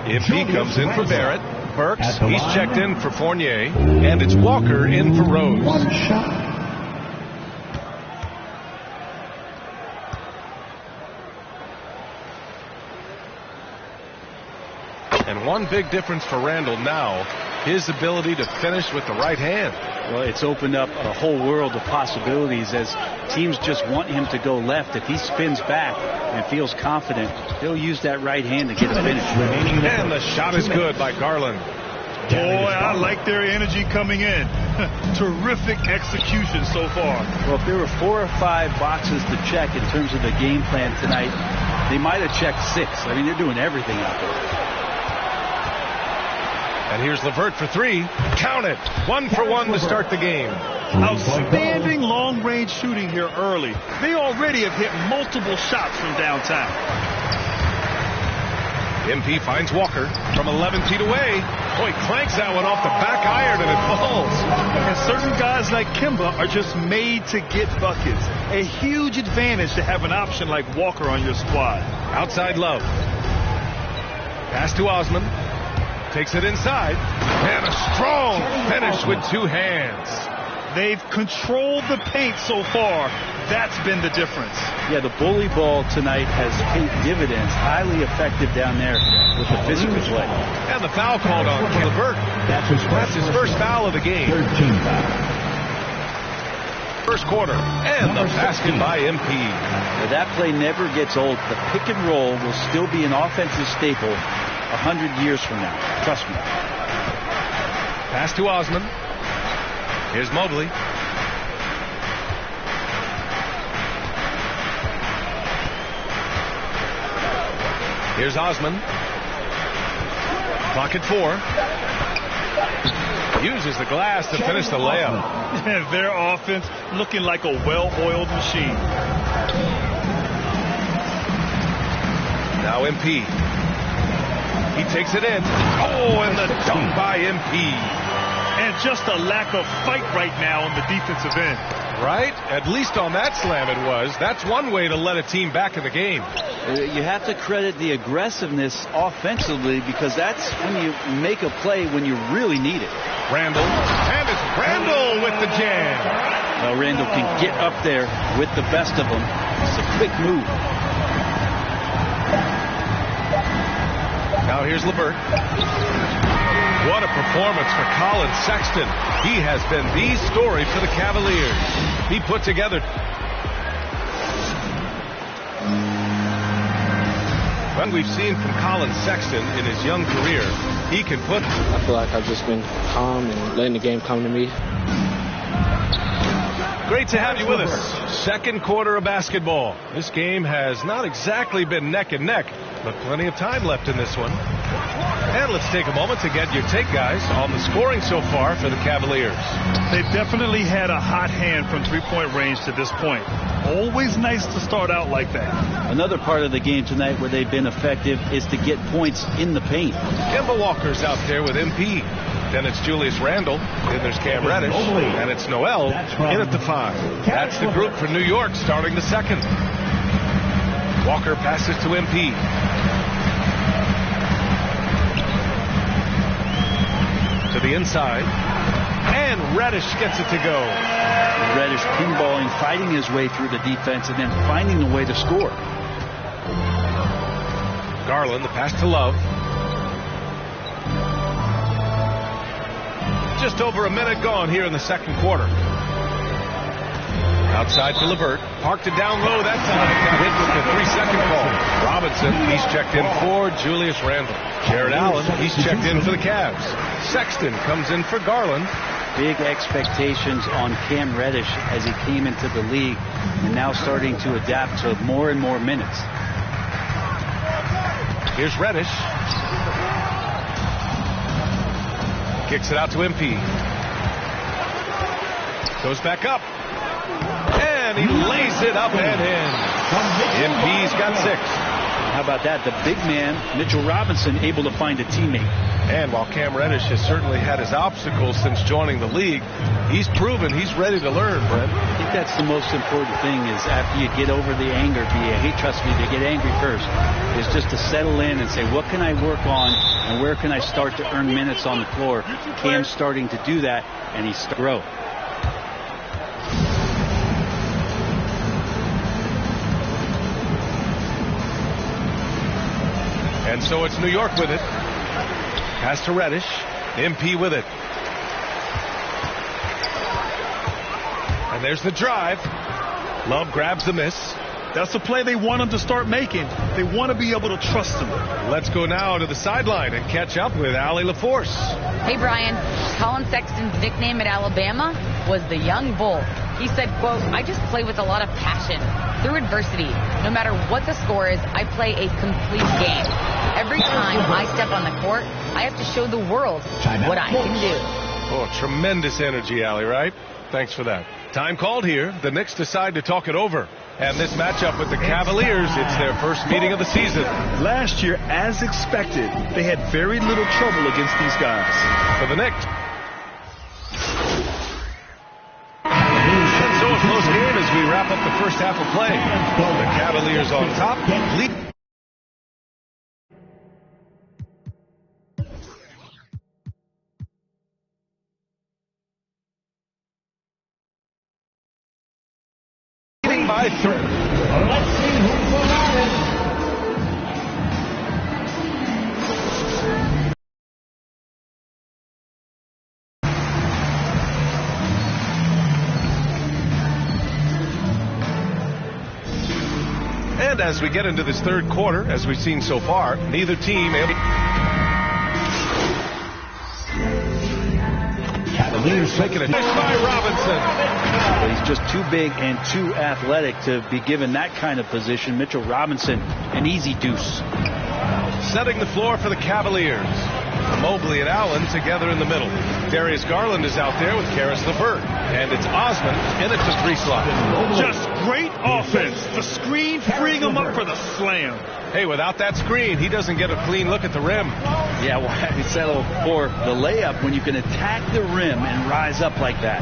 MP comes in for Barrett. Burks, he's checked in for Fournier. And it's Walker in for Rose. One shot. And one big difference for Randall now, his ability to finish with the right hand. Well, it's opened up a whole world of possibilities as teams just want him to go left. If he spins back and feels confident, he'll use that right hand to get a finish. And the shot is good by Garland. Boy, I like their energy coming in. Terrific execution so far. Well, if there were 4 or 5 boxes to check in terms of the game plan tonight, they might have checked 6. I mean, they're doing everything out there. And here's LeVert for 3. Count it. 1 for 1 to start the game. Outstanding long-range shooting here early. They already have hit multiple shots from downtown. MP finds Walker from 11 feet away. Boy, cranks that one off the back iron and it falls. And certain guys like Kemba are just made to get buckets. A huge advantage to have an option like Walker on your squad. Outside Love. Pass to Osman. Takes it inside. And a strong finish with 2 hands. They've controlled the paint so far. That's been the difference. Yeah, the bully ball tonight has paid dividends. Highly effective down there with the physical play. And the foul called on LeVert. That's his first foul of the game. 13 foul. First quarter. And the basket by MP. Now, that play never gets old. The pick and roll will still be an offensive staple 100 years from now. Trust me. Pass to Osman. Here's Mobley. Here's Osman. Clock at 4. Uses the glass to finish the layup. Their offense looking like a well-oiled machine. Now MP. He takes it in. Oh, and the dunk by MP. And just a lack of fight right now on the defensive end. Right? At least on that slam it was. That's one way to let a team back in the game. You have to credit the aggressiveness offensively because that's when you make a play when you really need it. Randall. And it's Randall with the jam. Well, Randall can get up there with the best of them. It's a quick move. Now here's LeVert. What a performance for Colin Sexton. He has been the story for the Cavaliers. He put together. When we've seen from Colin Sexton in his young career, he can put. I feel like I've just been calm and letting the game come to me. Great to have you with us. Second quarter of basketball. This game has not exactly been neck and neck, but plenty of time left in this one. And let's take a moment to get your take, guys, on the scoring so far for the Cavaliers. They've definitely had a hot hand from three-point range to this point. Always nice to start out like that. Another part of the game tonight where they've been effective is to get points in the paint. Kemba Walker's out there with MP. Then it's Julius Randle. Then there's Cam Reddish. And it's Noel in at the 5. That's the group for New York starting the second. Walker passes to MP. To the inside. And Reddish gets it to go. Reddish pinballing, fighting his way through the defense, and then finding a way to score. Garland, the pass to Love. Just over a minute gone here in the second quarter. Outside to LeVert. Parked it down low that time. Got hit with the 3-second call. Robinson, he's checked in for Julius Randle. Jared Allen, he's checked in for the Cavs. Sexton comes in for Garland. Big expectations on Cam Reddish as he came into the league and now starting to adapt to more and more minutes. Here's Reddish. Kicks it out to MP. Goes back up. And he lays it up and in. MP's got 6. how about that? The big man, Mitchell Robinson, able to find a teammate. And while Cam Reddish has certainly had his obstacles since joining the league, he's proven he's ready to learn, Brent. I think that's the most important thing is after you get over the anger, trust me, they get angry first, is just to settle in and say, what can I work on and where can I start to earn minutes on the floor? Cam's starting to do that, and he's starting to grow. And so it's New York with it. Pass to Reddish. MP with it. And there's the drive. Love grabs the miss. That's the play they want him to start making. They want to be able to trust him. Let's go now to the sideline and catch up with Allie LaForce. Hey, Brian. Colin Sexton's nickname at Alabama was the Young Bull. He said, quote, I just play with a lot of passion. Through adversity, no matter what the score is, I play a complete game. Every time I step on the court, I have to show the world what I can do. Oh, tremendous energy, Allie, right? Thanks for that. Time called here. The Knicks decide to talk it over. And this matchup with the Cavaliers, it's their first meeting of the season. Last year, as expected, they had very little trouble against these guys. For the Knicks. And so a close game as we wrap up the first half of play. The Cavaliers on top. By 3. Let's see who's the loudest. And as we get into this third quarter, as we've seen so far, neither team able. Cavaliers making a miss by Robinson. But he's just too big and too athletic to be given that kind of position. Mitchell Robinson, an easy deuce. Setting the floor for the Cavaliers. Mobley and Allen together in the middle. Darius Garland is out there with Karis LeVert. And it's Osman in at the 3 slot. Just great offense. The screen freeing him up for the slam. Hey, without that screen, he doesn't get a clean look at the rim. Yeah, why settle for the layup when you can attack the rim and rise up like that?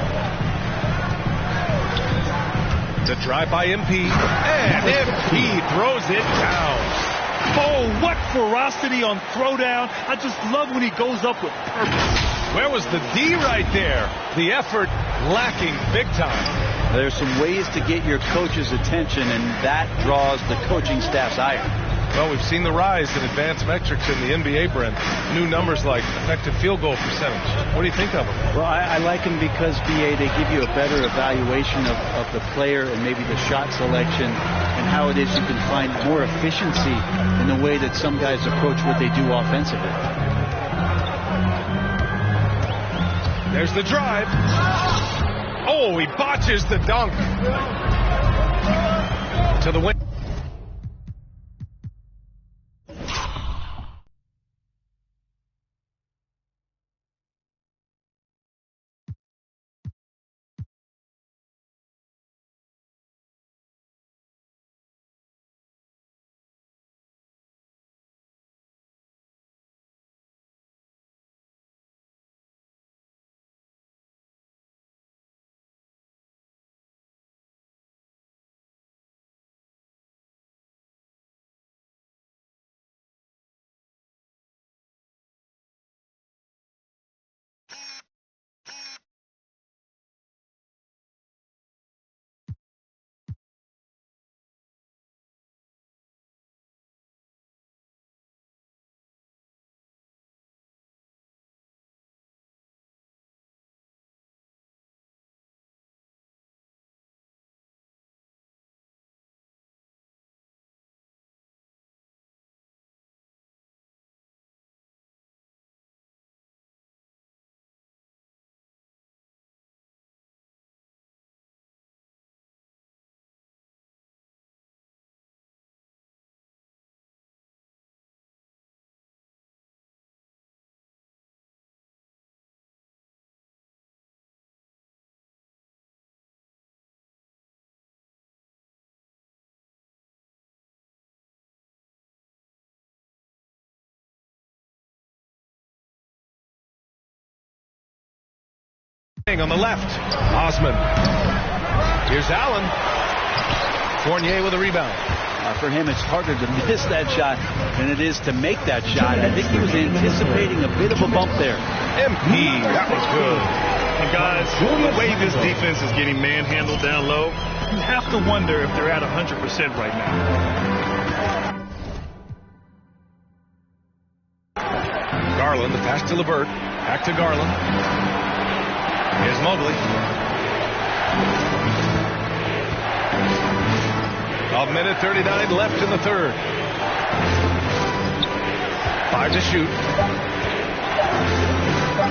The drive by MP. And MP throws it down. Oh, what ferocity on throwdown. I just love when he goes up with purpose. Where was the D right there? The effort lacking big time. There's some ways to get your coach's attention, and that draws the coaching staff's ire. Well, we've seen the rise in advanced metrics in the NBA, Brent. New numbers like effective field goal percentage. What do you think of them? Well, I like them because, BA, they give you a better evaluation of the player and maybe the shot selection and how it is you can find more efficiency in the way that some guys approach what they do offensively. There's the drive. Oh, he botches the dunk. To the wing. On the left, Osman. Here's Allen. Fournier with a rebound. For him, it's harder to miss that shot than it is to make that shot. I think he was anticipating a bit of a bump there. MP, that was good. And guys, the way this defense is getting manhandled down low, you have to wonder if they're at 100% right now. Garland, the pass to LeVert. Back to Garland. Here's Mobley. A minute 39 left in the third. 5 to shoot.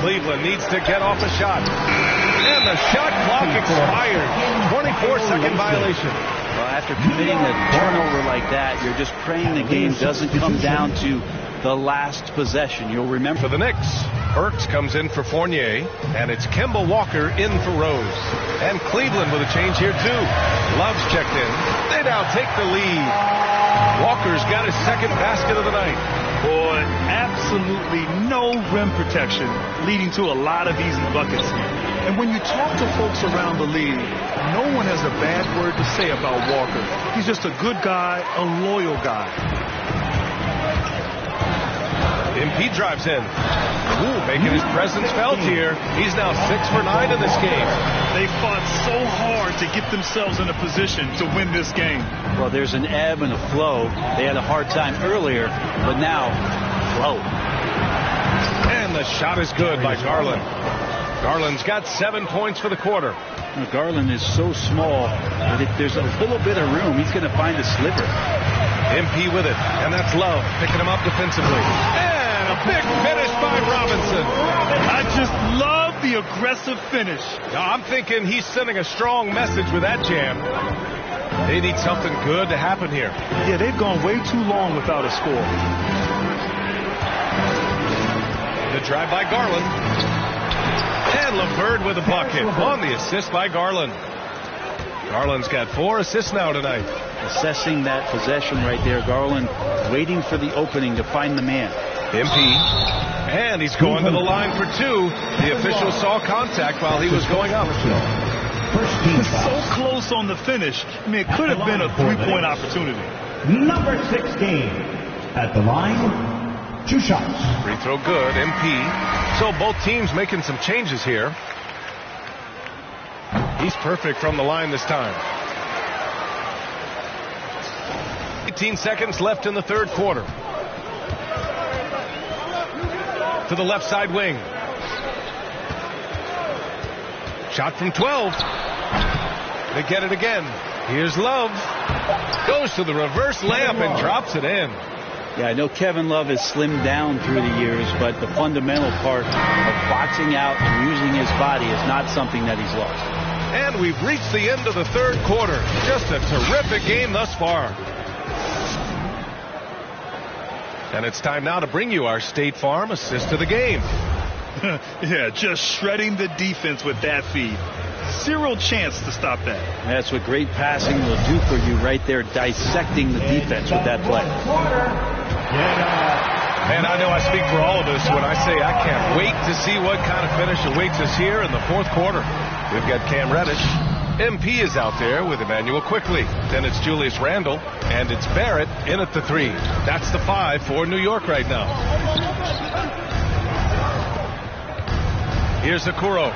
Cleveland needs to get off a shot. And the shot clock expired. 24-second violation. Well, after committing a turnover like that, you're just praying the game doesn't come down to the last possession. You'll remember. For the Knicks, Burks comes in for Fournier, and it's Kemba Walker in for Rose. And Cleveland with a change here, too. Love's checked in. They now take the lead. Walker's got his second basket of the night. Boy, absolutely no rim protection, leading to a lot of easy buckets. And when you talk to folks around the league, no one has a bad word to say about Walker. He's just a good guy, a loyal guy. MP drives in. Ooh, making his presence felt here. He's now 6 for 9 in this game. They fought so hard to get themselves in a position to win this game. Well, there's an ebb and a flow. They had a hard time earlier, but now, flow. And the shot is good by Garland. Garland's got 7 points for the quarter. Well, Garland is so small that if there's a little bit of room, he's going to find a sliver. MP with it, and that's Love picking him up defensively. And a big finish by Robinson. I just love the aggressive finish. Now, I'm thinking he's sending a strong message with that jam. They need something good to happen here. Yeah, they've gone way too long without a score. The drive by Garland. And LeVert with a bucket on the assist by Garland. Garland's got 4 assists now tonight. Assessing that possession right there. Garland waiting for the opening to find the man. MP. And he's going to the line for 2. The official saw contact while he was going up. So close on the finish. I mean, it could have been a 3-point opportunity. Number 16 at the line. 2 shots. Free throw good. MP. So both teams making some changes here. He's perfect from the line this time. 18 seconds left in the third quarter. To the left side wing. Shot from 12. They get it again. Here's Love. Goes to the reverse layup and drops it in. Yeah, I know Kevin Love has slimmed down through the years, but the fundamental part of boxing out and using his body is not something that he's lost. And we've reached the end of the third quarter. Just a terrific game thus far. And it's time now to bring you our State Farm assist of the game. Yeah, just shredding the defense with that feed. Zero chance to stop that. That's what great passing will do for you right there, dissecting the defense with that play. And I know I speak for all of us when I say I can't wait to see what kind of finish awaits us here in the fourth quarter. We've got Cam Reddish. MP is out there with Emmanuel Quickly. Then it's Julius Randle, and it's Barrett in at the 3. That's the 5 for New York right now. Here's Okoro.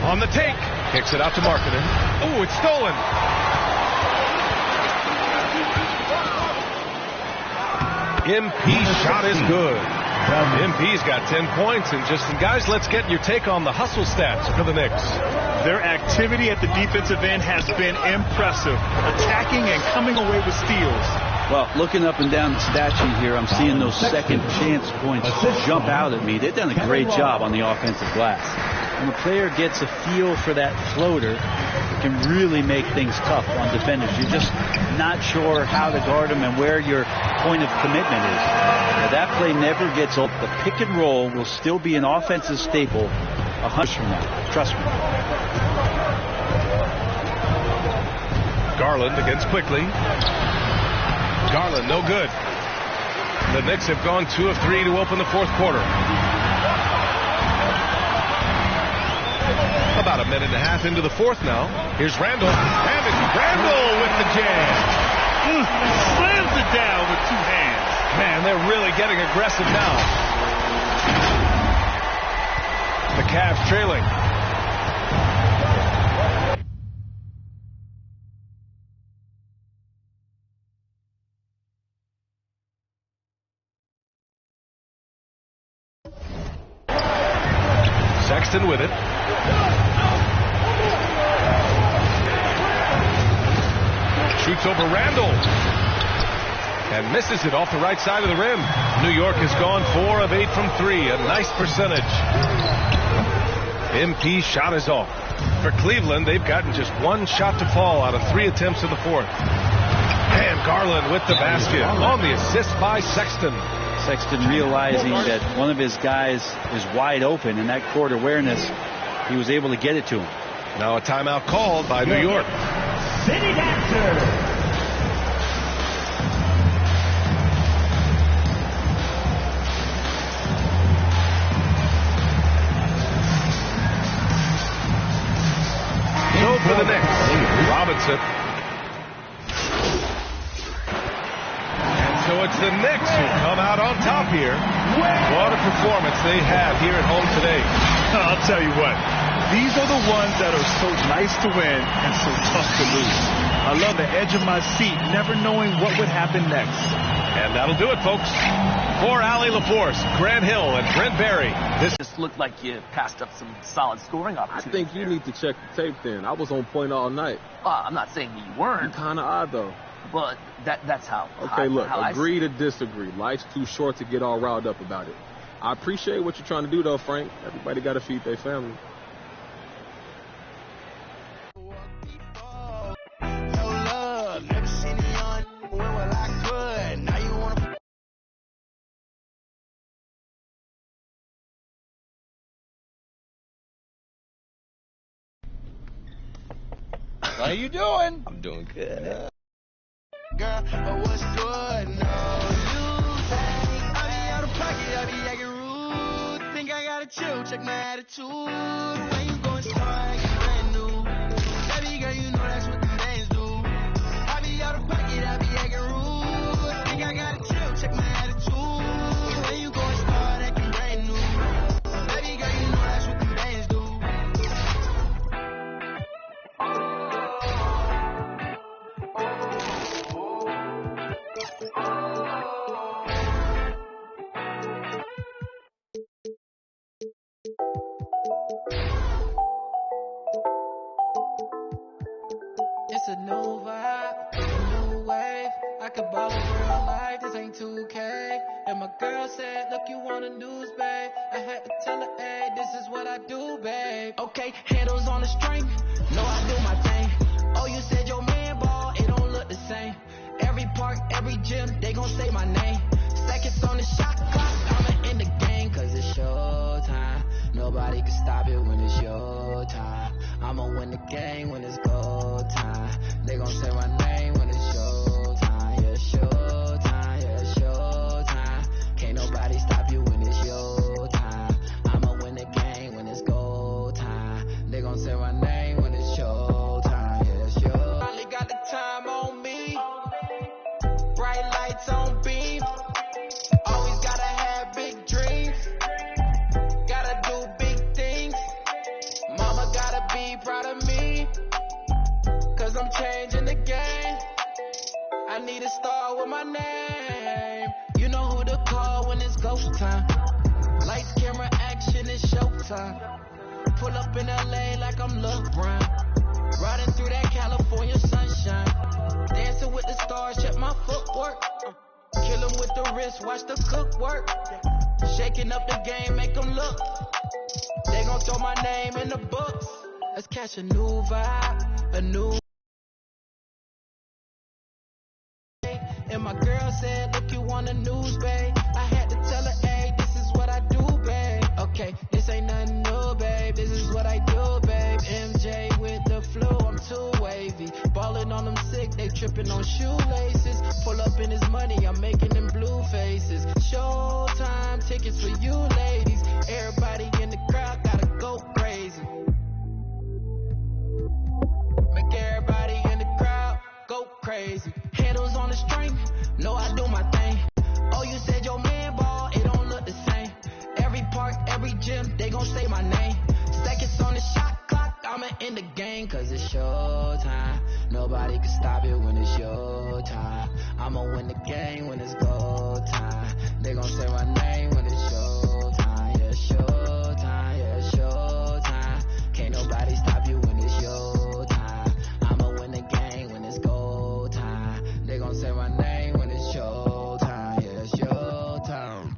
On the take. Kicks it out to Markkanen. Oh, it's stolen. MP's shot is good. MP's got 10 points. And just, guys, let's get your take on the hustle stats for the Knicks. Their activity at the defensive end has been impressive. Attacking and coming away with steals. Well, looking up and down the stat sheet here, I'm seeing those second chance points jump out at me. They've done a great job on the offensive glass. When a player gets a feel for that floater, it can really make things tough on defenders. You're just not sure how to guard them and where your point of commitment is. Now, that play never gets old. The pick and roll will still be an offensive staple 100 from now. Trust me. Garland against Quickly. Garland, no good. The Knicks have gone 2 of 3 to open the fourth quarter. About a minute and a half into the fourth now. Here's Randall. And it's Randall with the jam. Slams it down with 2 hands. Man, they're really getting aggressive now. The Cavs trailing. Sexton with it. Shoots over Randall. And misses it off the right side of the rim. New York has gone 4 of 8 from 3. A nice percentage. MP's shot is off. For Cleveland, they've gotten just 1 shot to fall out of 3 attempts in the fourth. And Garland with the basket on the assist by Sexton. Sexton realizing that one of his guys is wide open, and that court awareness, he was able to get it to him. Now a timeout called by New York. City Dancer. So for the Knicks, Robinson. So it's the Knicks who come out on top here. What a performance they have here at home today. I'll tell you what. These are the ones that are so nice to win and so tough to lose. I love the edge of my seat, never knowing what would happen next. And that'll do it, folks. For Allie LaForce, Grant Hill, and Brent Barry. This just looked like you passed up some solid scoring opportunities. I think you need to check the tape then. I was on point all night. I'm not saying that you weren't. Kind of odd, though. But that's how. Okay, look, agree to disagree. Life's too short to get all riled up about it. I appreciate what you're trying to do, though, Frank. Everybody got to feed their family. How you doing? I'm doing good. Girl, what's good? No, you think I be out of pocket, I be acting rude. Think I gotta chill, check my attitude. When you going start acting brand new. Baby girl, you know that's what the names do. I be out of pocket, I be acting rude. Think I gotta chill, check my attitude. When you going start acting brand new. Baby girl, you know that's what the names do. It's a new vibe, a new wave. I could ball in real life, this ain't 2K. And my girl said, look, you want a news, babe. I had to tell her, hey, this is what I do, babe. Okay, handles on the string, know I do my thing. Oh, you said your man ball, it don't look the same. Every park, every gym, they gon' say my name. Seconds on the shot clock, I'ma in the game, cause it's showtime. Nobody can stop it when it's your time. I'ma win the game when it's go time. They gon' say my name when it's showtime. Yeah, showtime, yeah, showtime. Can't nobody stop you when it's your time. I'ma win the game when it's go time. They gon' say my name when it's showtime. Yeah, showtime. Finally got the time on me. Bright lights on beam. Always gotta have big dreams. Gotta do big things. Mama gotta be proud of me. Cause I'm changing the game. I need a star with my name. You know who to call when it's ghost time. Lights, camera, action, it's showtime. Pull up in LA like I'm LeBron. Riding through that California sunshine. Dancing with the stars, check my footwork. Kill 'em with the wrist, watch the cook work. Shaking up the game, make 'em look. They gon' throw my name in the books. Let's catch a new vibe, a new. And my girl said, look, you want the news, babe. I had to tell her, hey, this is what I do, babe. Okay, this ain't nothing new, babe. This is what I do, babe. MJ with the flu, I'm too wavy. Ballin' on them sick, they tripping on shoelaces. Pull up in his money, I'm making them blue faces. Showtime tickets for you ladies. Everybody in the crowd gotta go crazy. Make everybody in the crowd go crazy. Handles on the string, know I do my thing. Oh, you said your man ball, it don't look the same. Every park, every gym, they gon' say my name. Seconds on the shot clock, I'ma end the game, cause it's showtime. Nobody can stop it when it's your time. I'ma win the game when it's go time. They gon' say my name when it's showtime. Yeah, showtime, yeah, showtime. Can't nobody stop you when it's your time. I'ma win the game when it's go time. They gon' say my name when it's showtime. Yeah, showtime.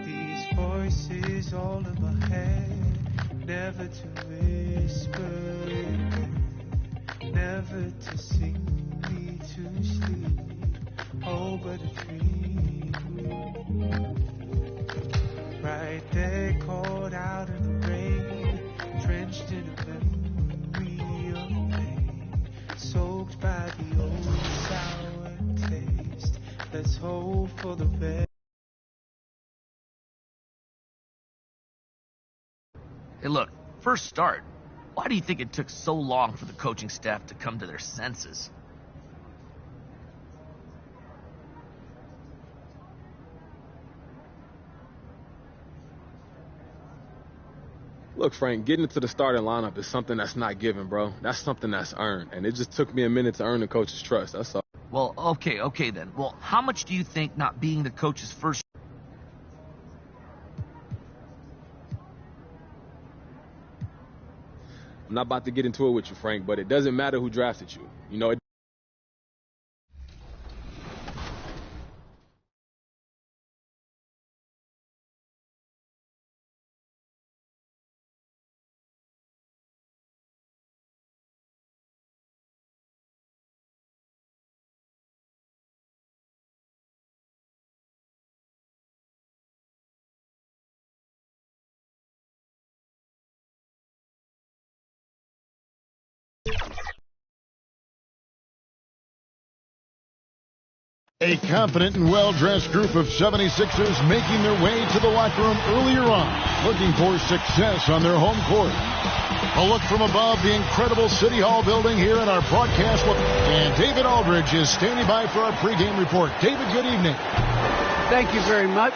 These voices all in my head, never to whisper in bed, never to sing me to sleep. Oh, but a dream. Right there, caught out in the rain, drenched in a memory of pain, soaked by the old sour taste. Let's hope for the best. Hey, look, first start. Why do you think it took so long for the coaching staff to come to their senses? Look, Frank, getting into the starting lineup is something that's not given, bro. That's something that's earned. And it just took me a minute to earn the coach's trust. That's all. Well, okay then. Well, how much do you think not being the coach's first... I'm not about to get into it with you, Frank, but it doesn't matter who drafted you. You know, A confident and well-dressed group of 76ers making their way to the locker room earlier on, looking for success on their home court. A look from above the incredible City Hall building here in our broadcast look. And David Aldridge is standing by for our pregame report. David, good evening. Thank you very much.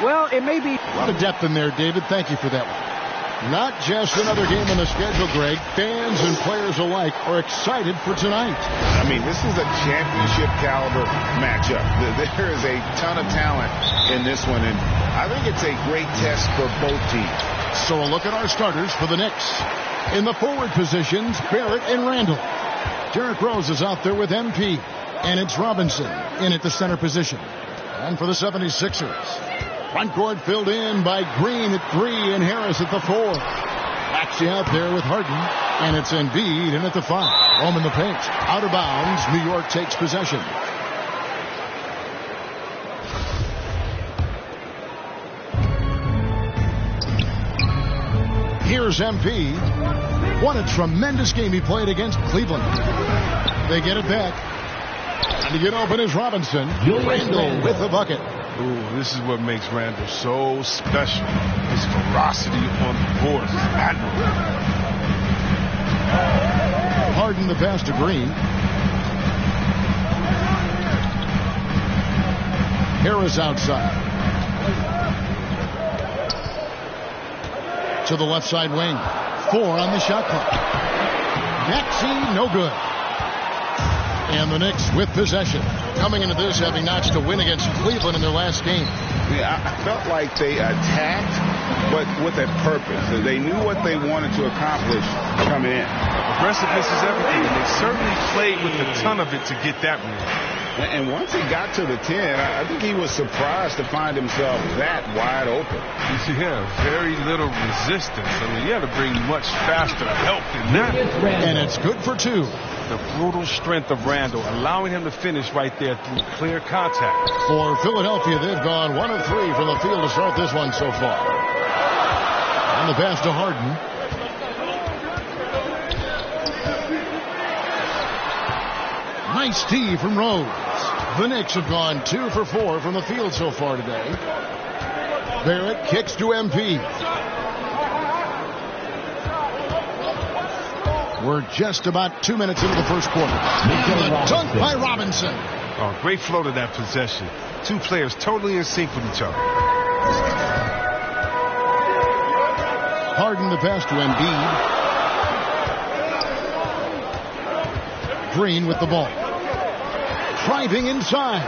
Well, it may be... A lot of depth in there, David. Thank you for that one. Not just another game on the schedule, Greg. Fans and players alike are excited for tonight. I mean, this is a championship caliber matchup. There is a ton of talent in this one, and I think it's a great test for both teams. So a look at our starters for the Knicks. In the forward positions, Barrett and Randall. Derrick Rose is out there with MP, and it's Robinson in at the center position. And for the 76ers, front court filled in by Green at 3 and Harris at the 4. Maxey out there with Harden, and it's Embiid in at the 5. Home in the paint. Out of bounds, New York takes possession. Here's MP. What a tremendous game he played against Cleveland. They get it back. And to get open is Robinson. Randall with the bucket. Ooh, this is what makes Randall so special. His ferocity on the board is admirable. Harden the pass to Green. Harris outside. To the left side wing. 4 on the shot clock. Maxey, no good. And the Knicks with possession. Coming into this, having notched a win against Cleveland in their last game. Yeah, I felt like they attacked, but with a purpose. They knew what they wanted to accomplish coming in. Aggressiveness is everything, and they certainly played with a ton of it to get that win. And once he got to the 10, I think he was surprised to find himself that wide open. Yeah, very little resistance. I mean, you had to bring much faster help than that. And it's good for 2. The brutal strength of Randall, allowing him to finish right there through clear contact. For Philadelphia, they've gone 1 of 3 from the field to start this one so far. On the pass to Harden. Nice tee from Rose. The Knicks have gone 2 for 4 from the field so far today. Barrett kicks to MP. We're just about 2 minutes into the first quarter. And the dunk by Robinson. Oh, great flow to that possession. Two players totally in sync with each other. Harden the pass to Embiid. Green with the ball. Driving inside.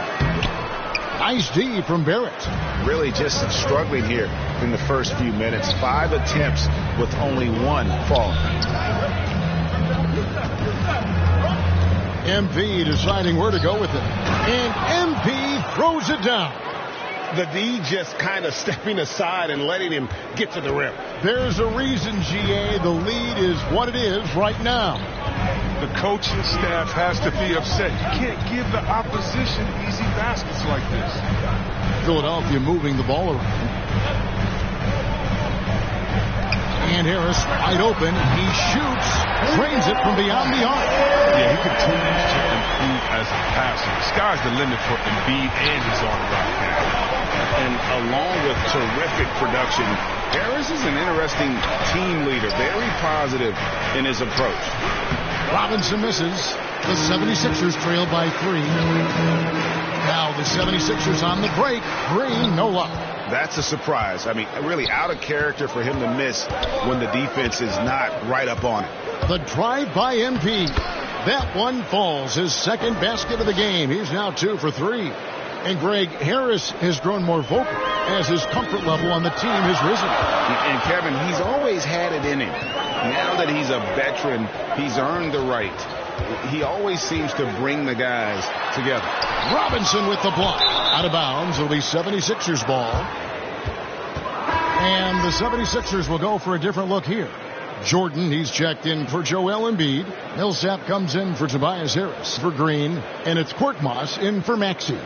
Nice D from Barrett. Really just struggling here in the first few minutes. 5 attempts with only 1 fall. MP deciding where to go with it. And MP throws it down. The D just kind of stepping aside and letting him get to the rim. There's a reason, GA. The lead is what it is right now. The coaching staff has to be upset. You can't give the opposition easy baskets like this. Philadelphia moving the ball around. And Harris wide open. He shoots. Drains it from beyond the arc. Yeah, he continues to improve as a passer. The sky's the limit for Embiid and his all-around game. And along with terrific production, Harris is an interesting team leader. Very positive in his approach. Robinson misses. The 76ers trail by 3. Now the 76ers on the break. Green, no luck. That's a surprise. I mean, really out of character for him to miss when the defense is not right up on it. The drive by MP. That one falls. His second basket of the game. He's now 2 for 3. And Greg, Harris has grown more vocal as his comfort level on the team has risen. And Kevin, he's always had it in him. Now that he's a veteran, he's earned the right. He always seems to bring the guys together. Robinson with the block. Out of bounds. It'll be 76ers ball. And the 76ers will go for a different look here. Jordan, he's checked in for Joel Embiid. Millsap comes in for Tobias Harris. For Green. And it's Korkmaz in for Maxey.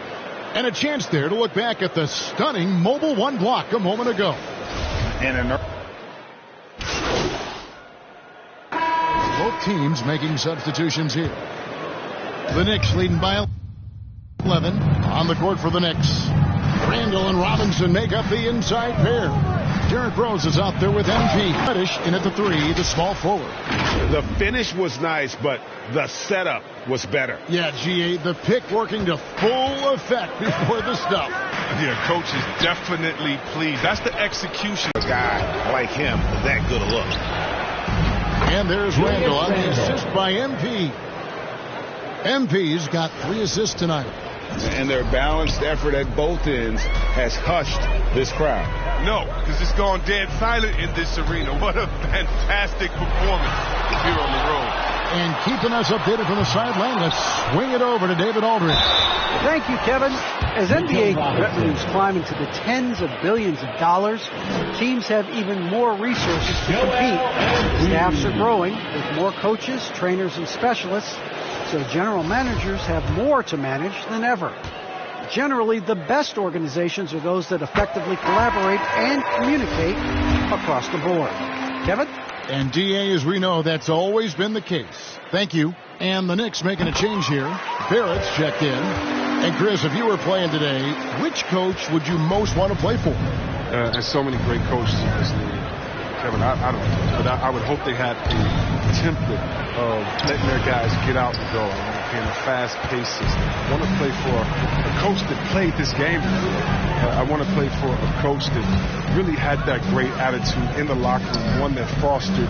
And a chance there to look back at the stunning mobile 1 block a moment ago. And both teams making substitutions here. The Knicks leading by 11 on the court for the Knicks. Randall and Robinson make up the inside pair. Derrick Rose is out there with MP. Reddish in at the 3, the small forward. The finish was nice, but the setup was better. Yeah, GA, the pick working to full effect before the stuff. Yeah, coach is definitely pleased. That's the execution. A guy like him, that good a look. And there's Randall on the assist by MP. MP's got 3 assists tonight. And their balanced effort at both ends has hushed this crowd. No, because it's gone dead silent in this arena. What a fantastic performance here on the road. And keeping us updated from the sideline, let's swing it over to David Aldridge. Thank you, Kevin. As NBA revenues climb into the tens of billions of dollars, teams have even more resources to compete. Staffs are growing with more coaches, trainers, and specialists, so general managers have more to manage than ever. Generally, the best organizations are those that effectively collaborate and communicate across the board. Kevin? And DA, as we know, that's always been the case. Thank you. And the Knicks making a change here. Barrett's checked in. And Chris, if you were playing today, which coach would you most want to play for? There's so many great coaches in this league. Kevin, I don't know. But I would hope they had a template of letting their guys get out and go in a fast-paced system. I want to play for a coach that played this game before. I want to play for a coach that really had that great attitude in the locker room, one that fostered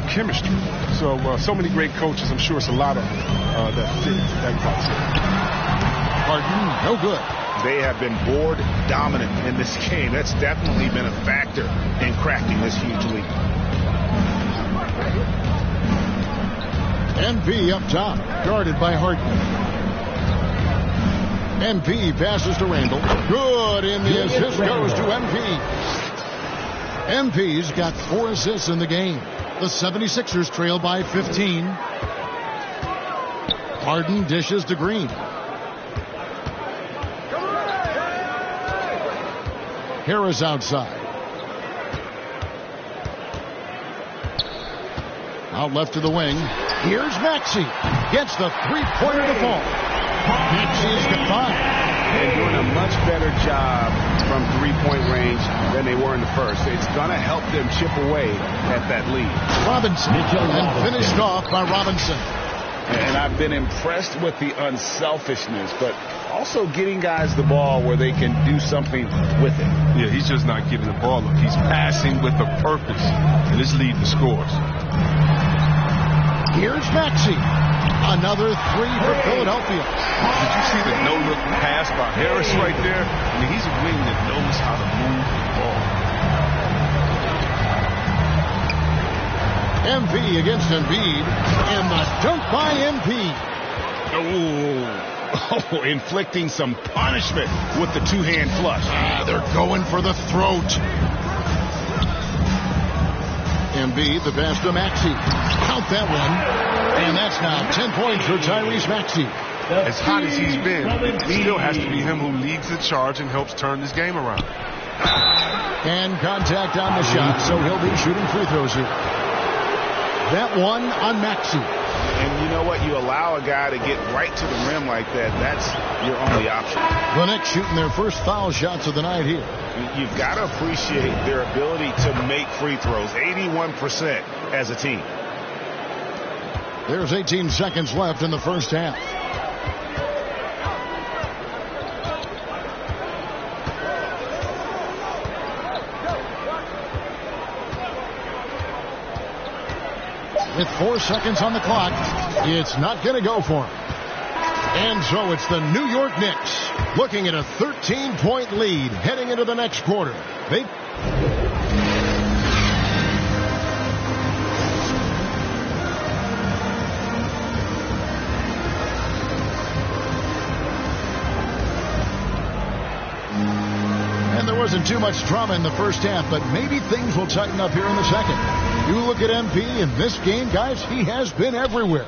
chemistry. So many great coaches. I'm sure it's a lot of them that fit that concept. Harden, no good. They have been board dominant in this game. That's definitely been a factor in cracking this huge lead. MP up top, guarded by Harden. MP passes to Randall. Good, and the assist goes to MP. MP's got 4 assists in the game. The 76ers trail by 15. Harden dishes to Green. Harris outside. Out left to the wing. Here's Maxey. Gets the three-pointer to fall. Maxey is goodbye. They're doing a much better job from three-point range than they were in the first. It's going to help them chip away at that lead. Robinson. And finished off by Robinson. And I've been impressed with the unselfishness, but also getting guys the ball where they can do something with it. Yeah, he's just not giving the ball up. He's passing with a purpose, and it's leading to scores. Here's Maxey. Another three for Philadelphia. Did you see the no-look pass by Harris right there? I mean, he's a wing that knows how to move the ball. MP against Embiid, and the dunk by MP. Oh, inflicting some punishment with the two-hand flush. They're going for the throat. Embiid, the pass to Maxey. Count that one. And that's now 10 points for Tyrese Maxey. As hot as he's been, it still has to be him who leads the charge and helps turn this game around. And contact on the shot, so he'll be shooting free throws here. That one on Maxey. And you know what? You allow a guy to get right to the rim like that. That's your only option. The Knicks shooting their first foul shots of the night here. You've got to appreciate their ability to make free throws. 81% as a team. There's 18 seconds left in the first half. With 4 seconds on the clock, it's not going to go for him. And so it's the New York Knicks looking at a 13-point lead heading into the next quarter. And there wasn't too much drama in the first half, but maybe things will tighten up here in the second. You look at MP in this game, guys, he has been everywhere.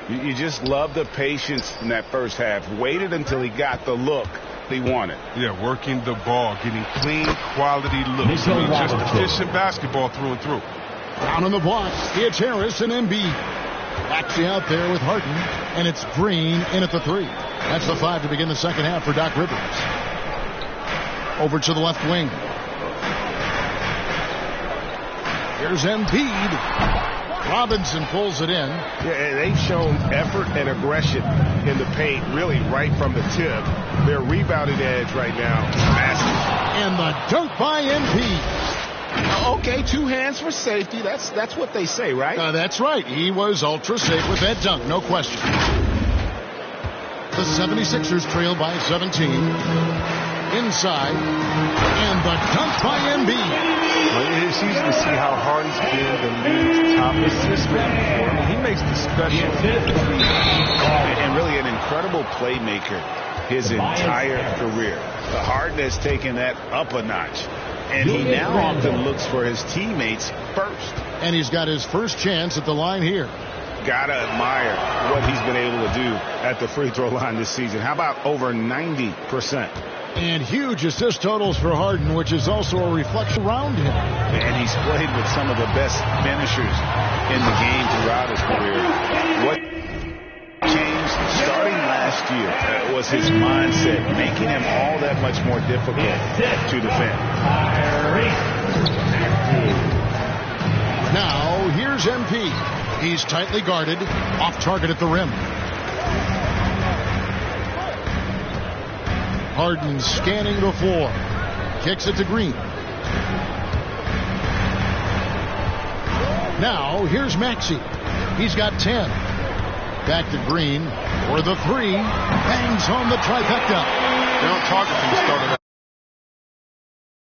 You just love the patience in that first half. Waited until he got the look he wanted. Yeah, working the ball, getting clean, quality looks. I mean, just efficient basketball through and through. Down on the block, it's Harris and Embiid. Actually out there with Harden, and it's Green in at the three. That's the 5 to begin the second half for Doc Rivers. Over to the left wing. Here's Embiid. Robinson pulls it in. Yeah, they've shown effort and aggression in the paint, really right from the tip. Their rebounding edge right now, massive. And the dunk by MP. Okay, 2 hands for safety. That's what they say, right? That's right. He was ultra safe with that dunk, no question. The 76ers trail by 17. Inside. And the dunk by Embiid. Well, it's easy to see how hard he's been to lead top assist man. I mean, he makes the special and really an incredible playmaker his entire career. The Harden has taken that up a notch. And he now often looks for his teammates first. And he's got his first chance at the line here. Gotta admire what he's been able to do at the free throw line this season. How about over 90%? And huge assist totals for Harden, which is also a reflection around him. And he's played with some of the best finishers in the game throughout his career. What changed starting last year was his mindset, making him all that much more difficult to defend. Now, here's MP. He's tightly guarded, off target at the rim. Harden scanning the floor. Kicks it to Green. Now, here's Maxey. He's got 10. Back to Green for the three. Bangs home the trifecta. They don't target from the start of that.